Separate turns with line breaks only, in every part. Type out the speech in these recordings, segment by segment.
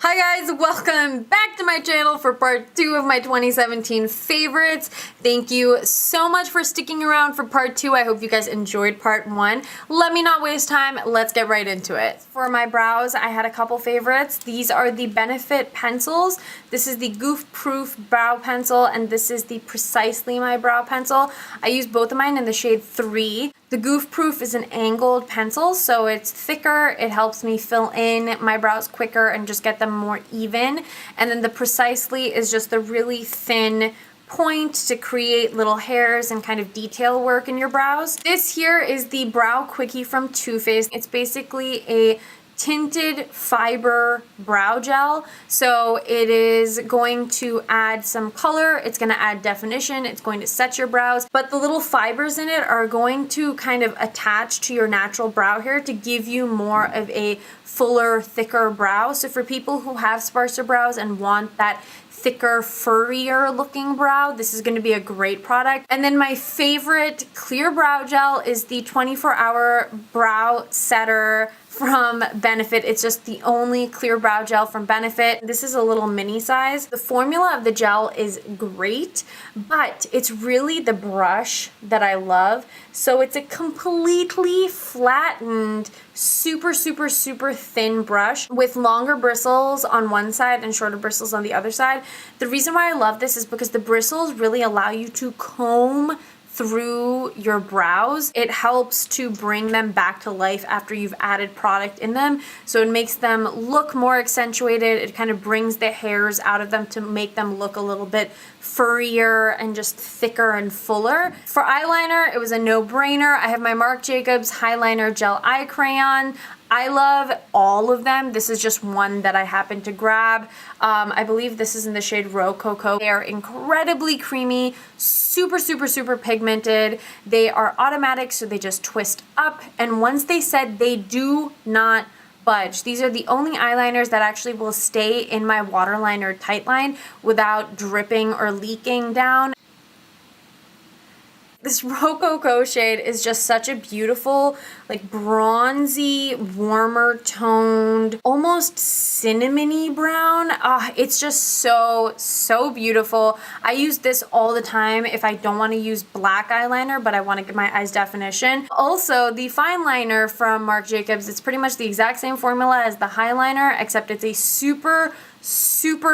Hi guys, welcome back to my channel for part 2 of my 2017 favorites. Thank you so much for sticking around for part 2. I hope you guys enjoyed part 1. Let me not waste time, let's get right into it. For my brows, I had a couple favorites. These are the Benefit pencils. This is the Goof Proof Brow Pencil and this is the Precisely My Brow Pencil. I used both of mine in the shade 3. The Goof Proof is an angled pencil, so it's thicker. It helps me fill in my brows quicker and just get them more even. And then the Precisely is just the really thin point to create little hairs and kind of detail work in your brows. This here is the Brow Quickie from Too Faced. It's basically a tinted fiber brow gel, so it is going to add some color, it's going to add definition, it's going to set your brows, but the little fibers in it are going to kind of attach to your natural brow hair to give you more of a fuller, thicker brow. So for people who have sparser brows and want that thicker, furrier looking brow, this is going to be a great product. And then my favorite clear brow gel is the 24-hour brow setter from Benefit. It's just the only clear brow gel from Benefit. This is a little mini size. The formula of the gel is great, but it's really the brush that I love. So it's a completely flattened, super thin brush with longer bristles on one side and shorter bristles on the other side. The reason why I love this is because the bristles really allow you to comb through your brows. It helps to bring them back to life after you've added product in them. So it makes them look more accentuated. It kind of brings the hairs out of them to make them look a little bit furrier and just thicker and fuller. For eyeliner, it was a no-brainer. I have my Marc Jacobs Highliner Gel Eye Crayon. I love all of them. This is just one that I happened to grab. I believe this is in the shade Rococo. They are incredibly creamy, super pigmented. They are automatic, so they just twist up. And once they set, they do not budge. These are the only eyeliners that actually will stay in my waterline tight line without dripping or leaking down. This Rococo shade is just such a beautiful, like bronzy, warmer toned, almost cinnamony brown. It's just so beautiful. I use this all the time if I don't want to use black eyeliner, but I want to get my eyes definition. Also, the Fineliner from Marc Jacobs, it's pretty much the exact same formula as the Highliner, except it's a super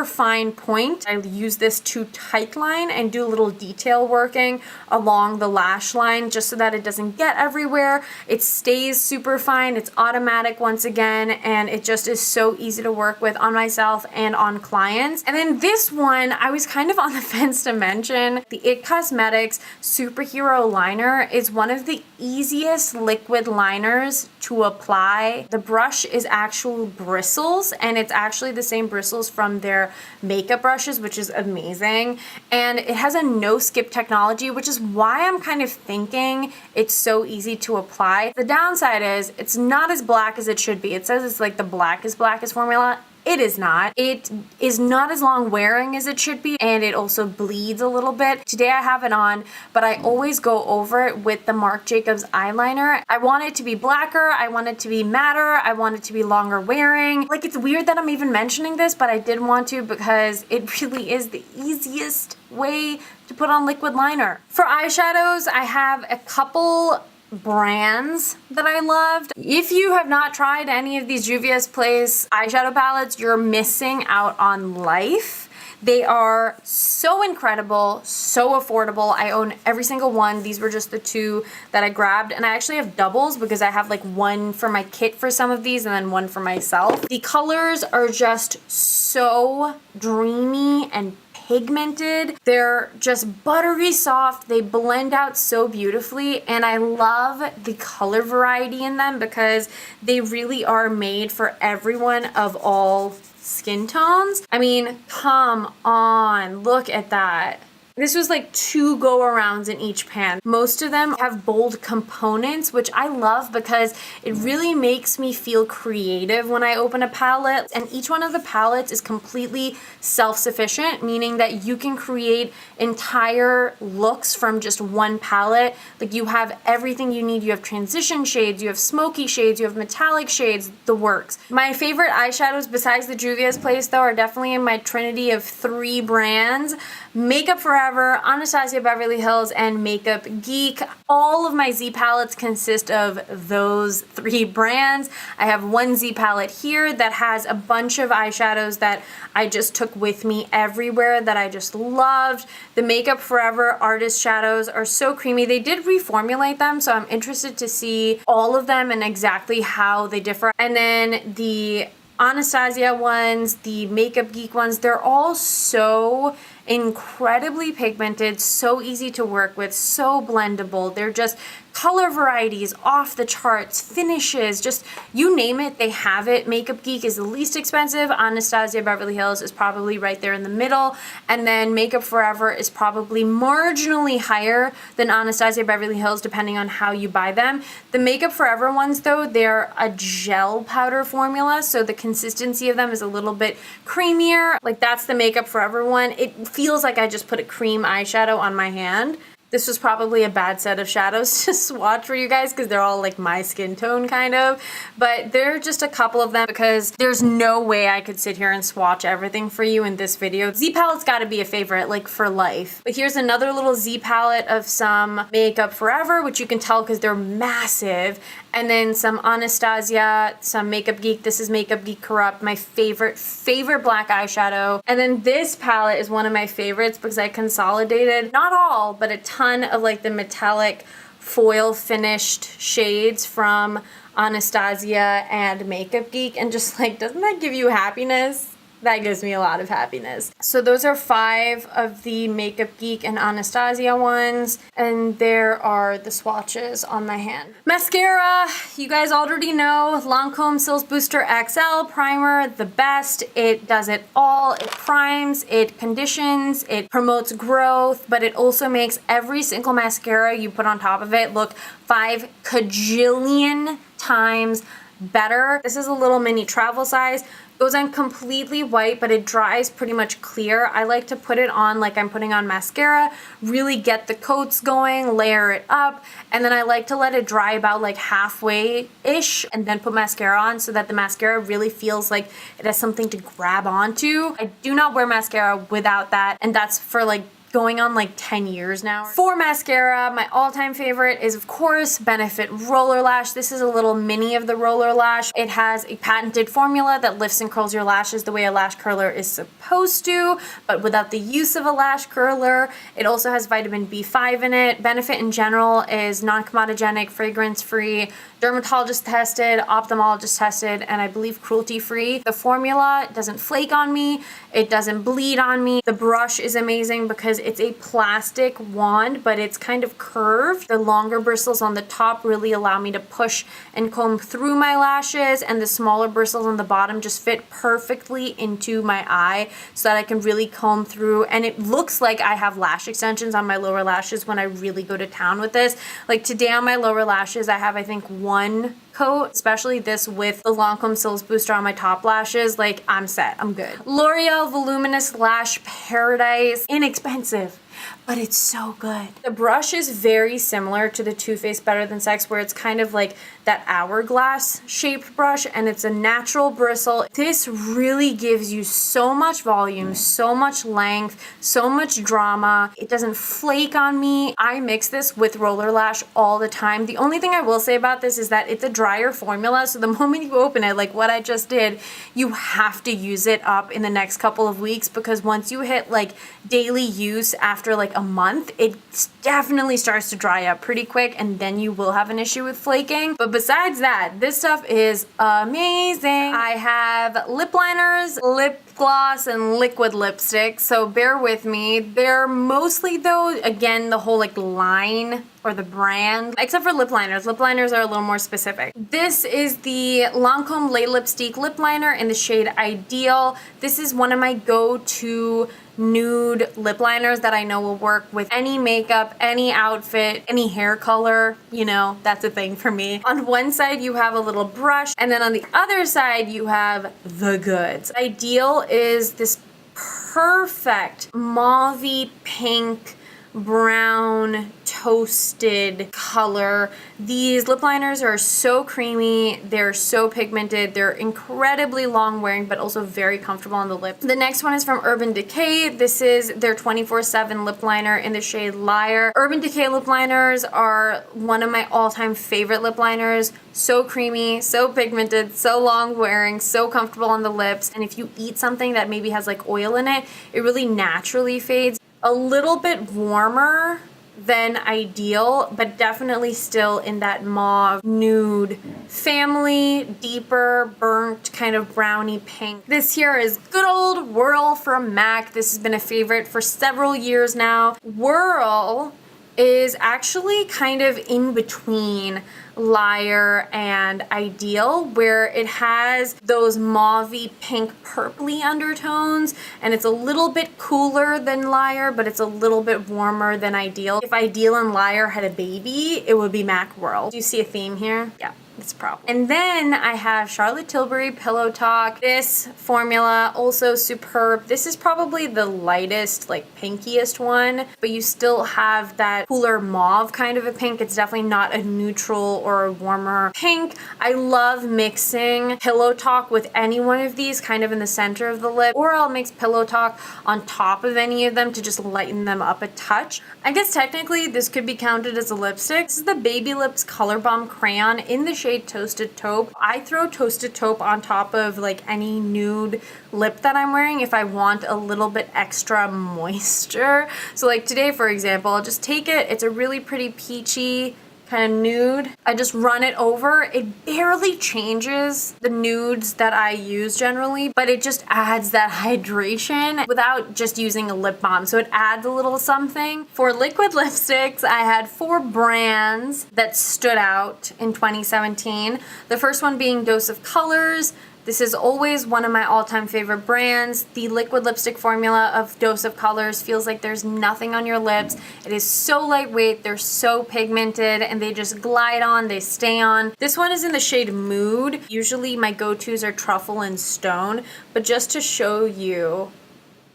fine point. I use this to tight line and do a little detail working along the lash line just so that it doesn't get everywhere. It stays super fine, it's automatic once again, and it just is so easy to work with on myself and on clients. And then this one, I was kind of on the fence to mention. The IT Cosmetics Superhero Liner is one of the easiest liquid liners to apply. The brush is actual bristles, and it's actually the same bristles from their makeup brushes, which is amazing. And it has a no-skip technology, which is why I'm kind of thinking it's so easy to apply. The downside is it's not as black as it should be. It says it's like the blackest formula. It is not. It is not as long wearing as it should be, and it also bleeds a little bit. Today I have it on, but I always go over it with the Marc Jacobs eyeliner. I want it to be blacker, I want it to be matter, I want it to be longer wearing. Like, it's weird that I'm even mentioning this, but I did want to because it really is the easiest way to put on liquid liner. For eyeshadows, I have a couple brands that I loved. If you have not tried any of these Juvia's Place eyeshadow palettes, you're missing out on life. They are so incredible, so affordable. I own every single one. These were just the 2 that I grabbed, and I actually have doubles because I have like one for my kit for some of these and then one for myself. The colors are just so dreamy and pigmented. They're just buttery soft. They blend out so beautifully, and I love the color variety in them because they really are made for everyone of all skin tones. I mean, come on, look at that. This was like 2 go-arounds in each pan. Most of them have bold components, which I love because it really makes me feel creative when I open a palette. And each one of the palettes is completely self-sufficient, meaning that you can create entire looks from just one palette. Like you have everything you need. You have transition shades, you have smoky shades, you have metallic shades, the works. My favorite eyeshadows besides the Juvia's Place though are definitely in my trinity of 3 brands. Makeup Forever, Anastasia Beverly Hills, and Makeup Geek. All of my Z palettes consist of those 3 brands. I have one Z palette here that has a bunch of eyeshadows that I just took with me everywhere that I just loved. The Makeup Forever Artist Shadows are so creamy. They did reformulate them, so I'm interested to see all of them and exactly how they differ. And then the Anastasia ones, the Makeup Geek ones, they're all so incredibly pigmented, so easy to work with, so blendable. They're just color varieties off the charts, finishes, just you name it, they have it. Makeup Geek is the least expensive. Anastasia Beverly Hills is probably right there in the middle. And then Makeup Forever is probably marginally higher than Anastasia Beverly Hills depending on how you buy them. The Makeup Forever ones though, they're a gel powder formula, so the consistency of them is a little bit creamier. Like that's the Makeup Forever one. It feels like I just put a cream eyeshadow on my hand. This was probably a bad set of shadows to swatch for you guys because they're all like my skin tone kind of, but there are just a couple of them because there's no way I could sit here and swatch everything for you in this video. Z palette's got to be a favorite like for life. But here's another little Z palette of some Makeup Forever, which you can tell because they're massive, and then some Anastasia, some Makeup Geek. This is Makeup Geek Corrupt, my favorite black eyeshadow. And then this palette is one of my favorites because I consolidated, not all, but a ton of like the metallic foil finished shades from Anastasia and Makeup Geek, and just like, doesn't that give you happiness? That gives me a lot of happiness. So those are 5 of the Makeup Geek and Anastasia ones, and there are the swatches on my hand. Mascara, you guys already know, Lancome Cils Booster XL Primer, the best. It does it all. It primes, it conditions, it promotes growth, but it also makes every single mascara you put on top of it look 5 kajillion times better. This is a little mini travel size. Goes on completely white, but it dries pretty much clear. I like to put it on like I'm putting on mascara, really get the coats going, layer it up, and then I like to let it dry about like halfway-ish and then put mascara on so that the mascara really feels like it has something to grab onto. I do not wear mascara without that, and that's for like going on like 10 years now. For mascara, my all-time favorite is of course Benefit Rollerlash. This is a little mini of the Rollerlash. It has a patented formula that lifts and curls your lashes the way a lash curler is supposed to, but without the use of a lash curler. It also has vitamin B5 in it. Benefit in general is non-comedogenic, fragrance-free, dermatologist tested, ophthalmologist tested, and I believe cruelty-free. The formula doesn't flake on me. It doesn't bleed on me. The brush is amazing because it's a plastic wand, but it's kind of curved. The longer bristles on the top really allow me to push and comb through my lashes, and the smaller bristles on the bottom just fit perfectly into my eye so that I can really comb through, and it looks like I have lash extensions on my lower lashes when I really go to town with this. Like today on my lower lashes, I have I think 1 coat, especially this with the Lancome Cils Booster on my top lashes. Like I'm set, I'm good. L'Oreal Voluminous Lash Paradise, inexpensive, but it's so good. The brush is very similar to the Too Faced Better Than Sex, where it's kind of like that hourglass shaped brush, and it's a natural bristle. This really gives you so much volume, so much length, so much drama. It doesn't flake on me. I mix this with Rollerlash all the time. The only thing I will say about this is that it's a drier formula, so the moment you open it, like what I just did, you have to use it up in the next couple of weeks, because once you hit like daily use after like a month, it definitely starts to dry up pretty quick, and then you will have an issue with flaking. But besides that, this stuff is amazing. I have lip liners, lip gloss, and liquid lipstick, so bear with me. They're mostly though, again, the whole like line or the brand, except for lip liners. Lip liners are a little more specific. This is the Lancome Lait Lipstick Lip Liner in the shade Ideal. This is one of my go-to nude lip liners that I know will work with any makeup, any outfit, any hair color. You know, that's a thing for me. On one side you have a little brush, and then on the other side you have the goods. Ideal is this perfect mauvey pink brown toasted color. These lip liners are so creamy, they're so pigmented, they're incredibly long wearing but also very comfortable on the lip. The next one is from Urban Decay. This is their 24/7 lip liner in the shade Liar. Urban Decay lip liners are one of my all-time favorite lip liners. So creamy, so pigmented, so long wearing, so comfortable on the lips, and if you eat something that maybe has like oil in it, it really naturally fades. A little bit warmer than Ideal, but definitely still in that mauve nude family, deeper burnt kind of brownie pink. This here is good old Whirl from MAC. This has been a favorite for several years now. Whirl is actually kind of in between Liar and Ideal, where it has those mauvey pink purpley undertones, and it's a little bit cooler than Liar, but it's a little bit warmer than Ideal. If Ideal and Liar had a baby, it would be MAC Whirl. Do you see a theme here? Yeah. It's a problem. And then I have Charlotte Tilbury Pillow Talk. This formula, also superb. This is probably the lightest, like pinkiest one, but you still have that cooler mauve kind of a pink. It's definitely not a neutral or a warmer pink. I love mixing Pillow Talk with any one of these kind of in the center of the lip, or I'll mix Pillow Talk on top of any of them to just lighten them up a touch. I guess technically this could be counted as a lipstick. This is the Baby Lips Color Bomb Crayon in the shade Toasted Taupe. I throw Toasted Taupe on top of like any nude lip that I'm wearing if I want a little bit extra moisture. So like today, for example, I'll just take it. It's a really pretty peachy kind of nude. I just run it over. It barely changes the nudes that I use generally, but it just adds that hydration without just using a lip balm. So it adds a little something. For liquid lipsticks, I had 4 brands that stood out in 2017. The first one being Dose of Colors. This is always one of my all-time favorite brands. The liquid lipstick formula of Dose of Colors feels like there's nothing on your lips. It is so lightweight, they're so pigmented, and they just glide on, they stay on. This one is in the shade Mood. Usually my go-tos are Truffle and Stone, but just to show you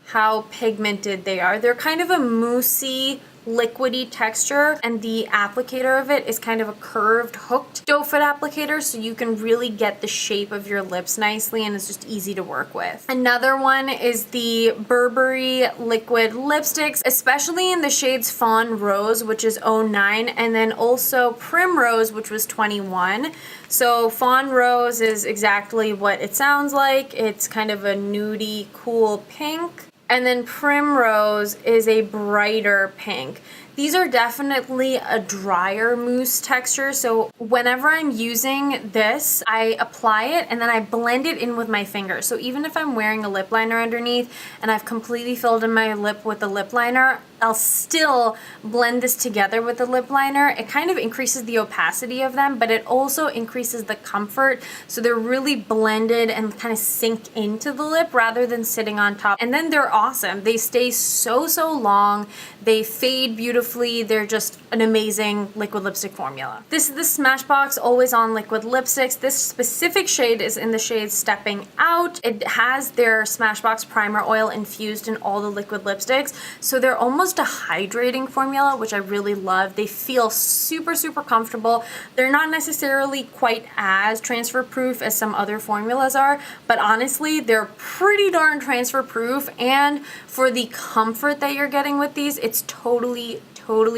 how pigmented they are, they're kind of a moussey, liquidy texture, and the applicator of it is kind of a curved hooked doe foot applicator, so you can really get the shape of your lips nicely, and it's just easy to work with. Another one is the Burberry liquid lipsticks, especially in the shades Fawn Rose, which is 09, and then also Primrose, which was 21. So Fawn Rose is exactly what it sounds like. It's kind of a nudie cool pink. And then Primrose is a brighter pink. These are definitely a drier mousse texture, so whenever I'm using this, I apply it and then I blend it in with my finger. So even if I'm wearing a lip liner underneath and I've completely filled in my lip with the lip liner, I'll still blend this together with the lip liner. It kind of increases the opacity of them, but it also increases the comfort, so they're really blended and kind of sink into the lip rather than sitting on top. And then they're awesome. They stay so long. They fade beautifully. They're just an amazing liquid lipstick formula. This is the Smashbox Always On Liquid Lipsticks. This specific shade is in the shade Stepping Out. It has their Smashbox primer oil infused in all the liquid lipsticks, so they're almost a hydrating formula, which I really love. They feel super comfortable. They're not necessarily quite as transfer proof as some other formulas are, but honestly, they're pretty darn transfer proof, and for the comfort that you're getting with these, it's totally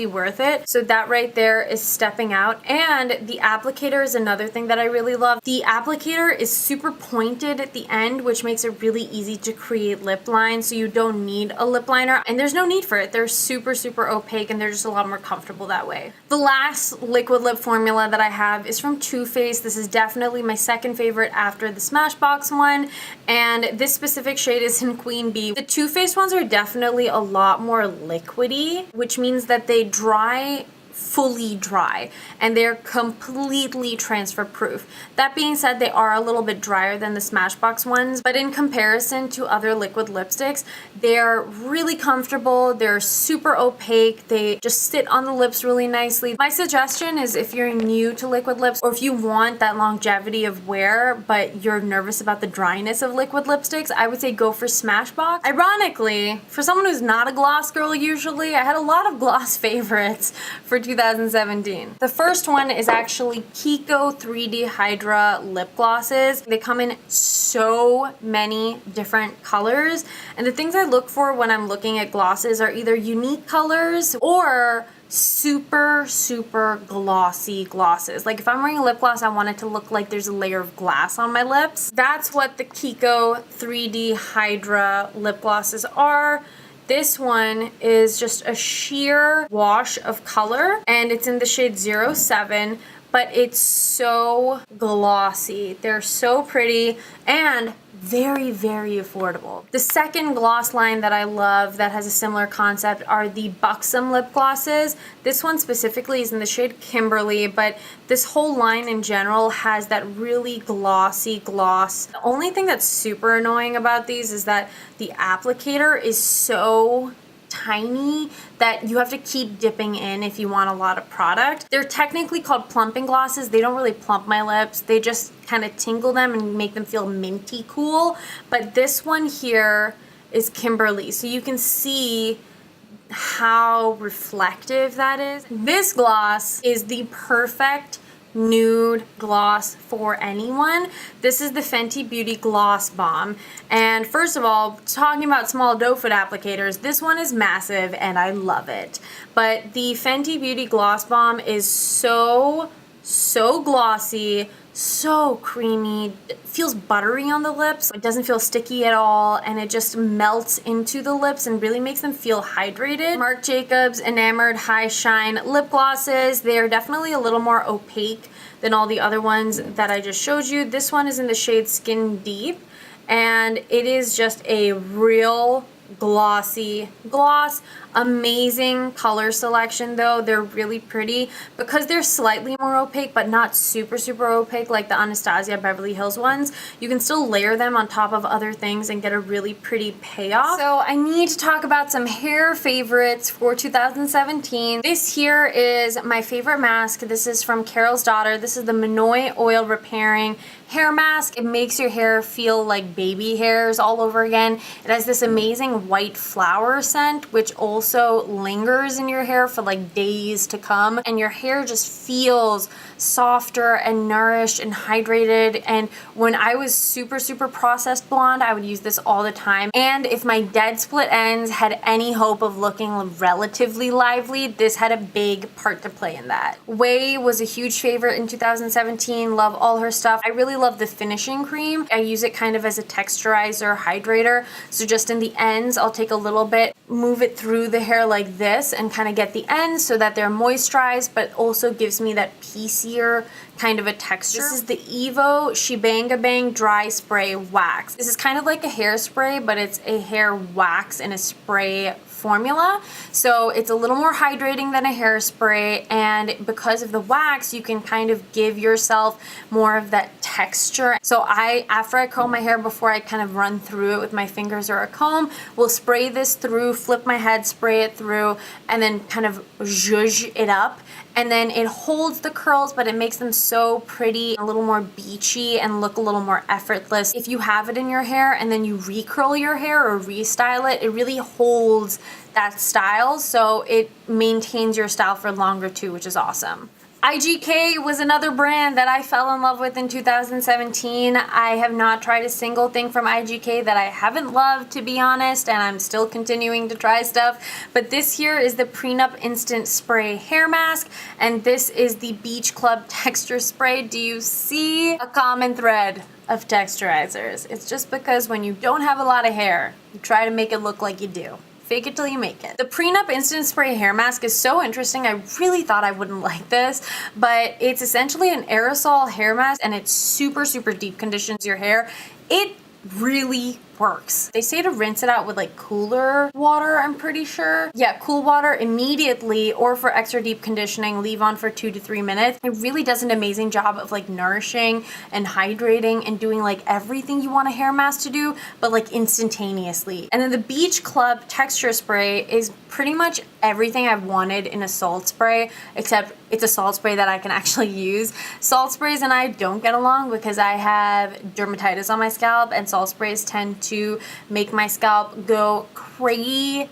worth it. So that right there is Stepping Out. And the applicator is another thing that I really love. The applicator is super pointed at the end, which makes it really easy to create lip lines, so you don't need a lip liner, and there's no need for it. They're super opaque, and they're just a lot more comfortable that way. The last liquid lip formula that I have is from Too Faced. This is definitely my second favorite after the Smashbox one, and this specific shade is in Queen Bee. The Too Faced ones are definitely a lot more liquidy, which means that they dry fully dry, and they're completely transfer proof. That being said, they are a little bit drier than the Smashbox ones, but in comparison to other liquid lipsticks, they're really comfortable, they're super opaque, they just sit on the lips really nicely. My suggestion is if you're new to liquid lips, or if you want that longevity of wear, but you're nervous about the dryness of liquid lipsticks, I would say go for Smashbox. Ironically, for someone who's not a gloss girl usually, I had a lot of gloss favorites for 2017. The first one is actually Kiko 3D Hydra lip glosses. They come in so many different colors, and the things I look for when I'm looking at glosses are either unique colors or super glossy glosses. Like if I'm wearing a lip gloss, I want it to look like there's a layer of glass on my lips. That's what the Kiko 3D Hydra lip glosses are. This one is just a sheer wash of color, and it's in the shade 07, but it's so glossy. They're so pretty and very affordable. The second gloss line that I love that has a similar concept are the Buxom lip glosses. This one specifically is in the shade Kimberly, but this whole line in general has that really glossy gloss. The only thing that's super annoying about these is that the applicator is so tiny that you have to keep dipping in if you want a lot of product. They're technically called plumping glosses. They don't really plump my lips. They just kind of tingle them and make them feel minty cool. But this one here is Kimberly, so you can see how reflective that is. This gloss is the perfect nude gloss for anyone. This is the Fenty Beauty Gloss Balm, and first of all, talking about small doe foot applicators, this one is massive and I love it. But the Fenty Beauty Gloss Balm is so glossy, so creamy, it feels buttery on the lips, it doesn't feel sticky at all, and it just melts into the lips and really makes them feel hydrated. Marc Jacobs Enamored High Shine lip glosses, they're definitely a little more opaque than all the other ones that I just showed you. This one is in the shade Skin Deep, and it is just a real glossy gloss. Amazing color selection though. They're really pretty because they're slightly more opaque but not super opaque like the Anastasia Beverly Hills ones. You can still layer them on top of other things and get a really pretty payoff. So I need to talk about some hair favorites for 2017. This here is my favorite mask. This is from Carol's Daughter. This is the Minoy Oil Repairing hair mask. It makes your hair feel like baby hairs all over again. It has this amazing white flower scent which also lingers in your hair for like days to come, and your hair just feels softer and nourished and hydrated. And when I was super processed blonde, I would use this all the time, and if my dead split ends had any hope of looking relatively lively, this had a big part to play in that. Way was a huge favorite in 2017. Love all her stuff. I really love the finishing cream. I use it kind of as a texturizer hydrator, so just in the ends I'll take a little bit, move it through the hair like this and kind of get the ends so that they're moisturized, but also gives me that piecier kind of a texture. This is the Evo Shebanga Bang Dry Spray Wax. This is kind of like a hairspray, but it's a hair wax in a spray formula, so it's a little more hydrating than a hairspray, and because of the wax you can kind of give yourself more of that texture. So after I comb my hair, before I kind of run through it with my fingers or a comb, will spray this through, flip my head, spray it through, and then kind of zhuzh it up, and then it holds the curls but it makes them so pretty, a little more beachy, and look a little more effortless. If you have it in your hair and then you recurl your hair or restyle it, it really holds that style, so it maintains your style for longer too, which is awesome. IGK was another brand that I fell in love with in 2017. I have not tried a single thing from IGK that I haven't loved, to be honest, and I'm still continuing to try stuff. But this here is the Prenup Instant Spray Hair Mask, and this is the Beach Club Texture Spray. Do you see a common thread of texturizers? It's just because when you don't have a lot of hair, you try to make it look like you do. Fake it till you make it. The Prenup Instant Spray Hair Mask is so interesting. I really thought I wouldn't like this, but it's essentially an aerosol hair mask, and it super deep conditions your hair. It really works. They say to rinse it out with like cooler water, I'm pretty sure. Yeah, cool water immediately, or for extra deep conditioning, leave on for 2 to 3 minutes. It really does an amazing job of like nourishing and hydrating and doing like everything you want a hair mask to do, but like instantaneously. And then the Beach Club texture spray is pretty much everything I've wanted in a salt spray, except it's a salt spray that I can actually use. Salt sprays and I don't get along because I have dermatitis on my scalp, and salt sprays tend to make my scalp go crazy.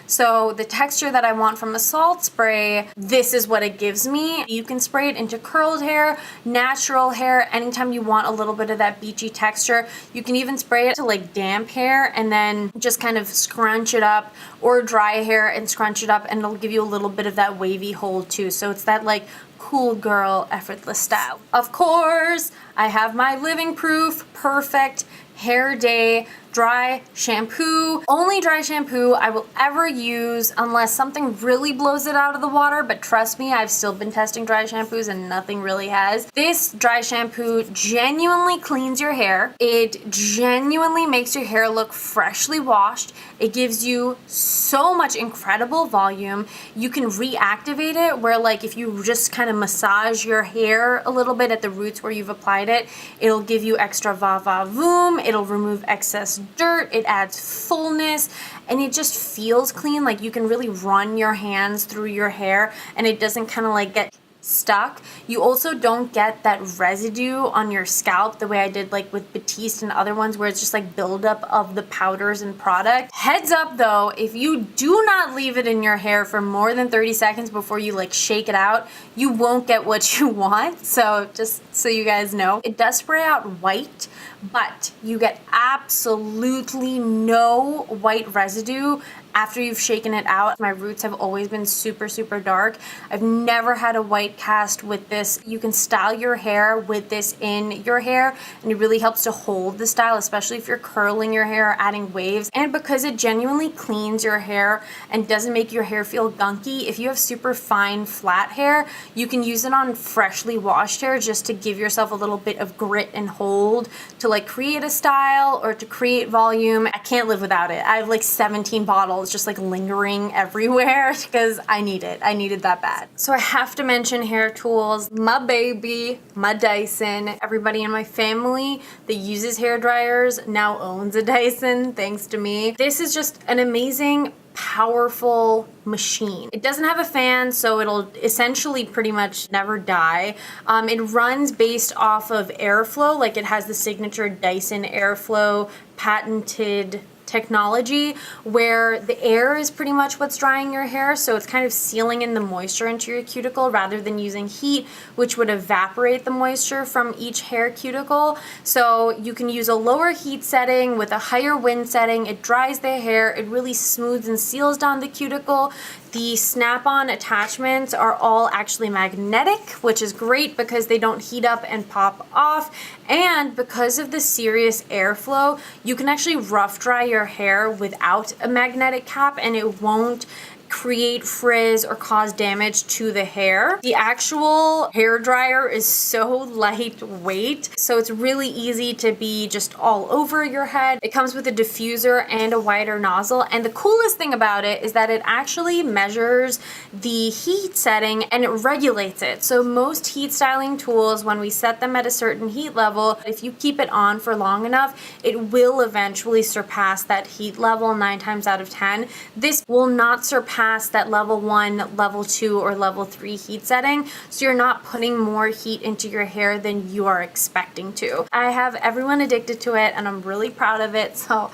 So the texture that I want from a salt spray, this is what it gives me. You can spray it into curled hair, natural hair, anytime you want a little bit of that beachy texture. You can even spray it to like damp hair and then just kind of scrunch it up, or dry hair and scrunch it up, and it'll give you a little bit of that wavy hold too. So it's that like cool girl effortless style. Of course, I have my living proof perfect hair day dry shampoo. Only dry shampoo I will ever use unless something really blows it out of the water, but trust me, I've still been testing dry shampoos and nothing really has. This dry shampoo genuinely cleans your hair. It genuinely makes your hair look freshly washed. It gives you so much incredible volume. You can reactivate it where like if you just kind of massage your hair a little bit at the roots where you've applied it, it'll give you extra va-va-voom. It'll remove excess dirt, it adds fullness, and it just feels clean. Like you can really run your hands through your hair and it doesn't kind of like get stuck. You also don't get that residue on your scalp the way I did like with Batiste and other ones where it's just like buildup of the powders and product. Heads up though, if you do not leave it in your hair for more than 30 seconds before you like shake it out, you won't get what you want. So just so you guys know, it does spray out white, but you get absolutely no white residue after you've shaken it out. My roots have always been super, super dark. I've never had a white cast with this. You can style your hair with this in your hair, and it really helps to hold the style, especially if you're curling your hair or adding waves. And because it genuinely cleans your hair and doesn't make your hair feel gunky, if you have super fine, flat hair, you can use it on freshly washed hair just to give yourself a little bit of grit and hold to like create a style or to create volume. I can't live without it. I have like 17 bottles just like lingering everywhere because I need it. I needed that bad. So I have to mention hair tools. My baby, my Dyson. Everybody in my family that uses hair dryers now owns a Dyson, thanks to me. This is just an amazing, powerful machine. It doesn't have a fan, so it'll essentially pretty much never die. It runs based off of airflow, like it has the signature Dyson airflow patented technology where the air is pretty much what's drying your hair, so it's kind of sealing in the moisture into your cuticle rather than using heat, which would evaporate the moisture from each hair cuticle. So you can use a lower heat setting with a higher wind setting. It dries the hair, it really smooths and seals down the cuticle. The snap-on attachments are all actually magnetic, which is great because they don't heat up and pop off. And because of the serious airflow, you can actually rough dry your hair without a magnetic cap and it won't create frizz or cause damage to the hair. The actual hair dryer is so lightweight, so it's really easy to be just all over your head. It comes with a diffuser and a wider nozzle, and the coolest thing about it is that it actually measures the heat setting and it regulates it. So most heat styling tools, when we set them at a certain heat level, if you keep it on for long enough, it will eventually surpass that heat level 9 times out of 10. This will not surpass that level 1, level 2, or level 3 heat setting, so you're not putting more heat into your hair than you are expecting to. I have everyone addicted to it and I'm really proud of it, so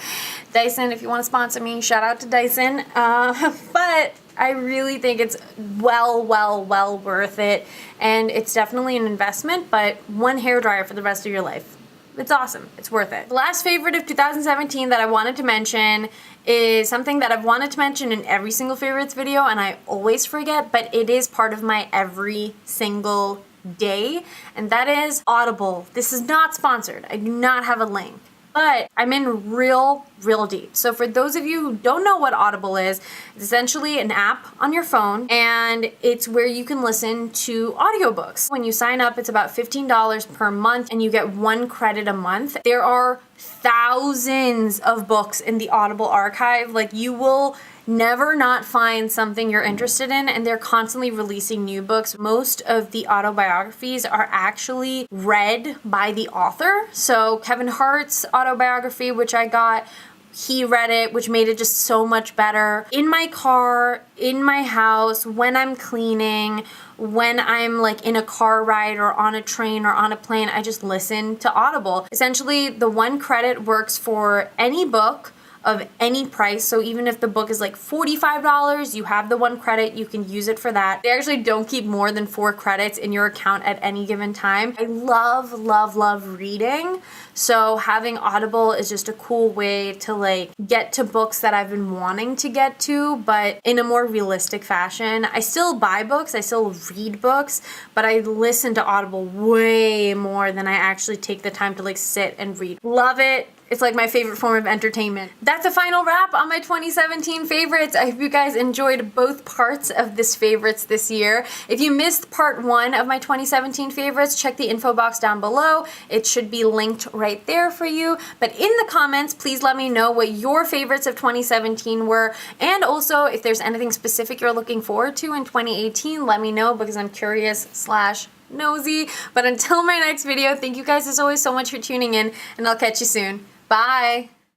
Dyson, if you want to sponsor me, shout out to Dyson. But I really think it's well worth it, and it's definitely an investment, but one hair dryer for the rest of your life. It's awesome. It's worth it. The last favorite of 2017 that I wanted to mention is something that I've wanted to mention in every single favorites video and I always forget, but it is part of my every single day, and that is Audible. This is not sponsored. I do not have a link. but I'm in real deep. So for those of you who don't know what Audible is, it's essentially an app on your phone, and it's where you can listen to audiobooks. When you sign up, it's about $15 per month, and you get 1 credit a month. There are thousands of books in the Audible archive. Like, you will never not find something you're interested in, and they're constantly releasing new books. Most of the autobiographies are actually read by the author. So Kevin Hart's autobiography, which I got, he read it, which made it just so much better. In my car, in my house, when I'm cleaning, when I'm like in a car ride or on a train or on a plane, I just listen to Audible. Essentially, the 1 credit works for any book of any price. So even if the book is like $45, you have the 1 credit, you can use it for that. They actually don't keep more than 4 credits in your account at any given time. I love reading. So having Audible is just a cool way to like get to books that I've been wanting to get to, but in a more realistic fashion. I still buy books, I still read books, but I listen to Audible way more than I actually take the time to like sit and read. Love it. It's like my favorite form of entertainment. That's a final wrap on my 2017 favorites. I hope you guys enjoyed both parts of this favorites this year. If you missed part 1 of my 2017 favorites, check the info box down below. It should be linked right there for you. But in the comments, please let me know what your favorites of 2017 were. And also, if there's anything specific you're looking forward to in 2018, let me know, because I'm curious / nosy. But until my next video, thank you guys as always so much for tuning in, and I'll catch you soon. Bye!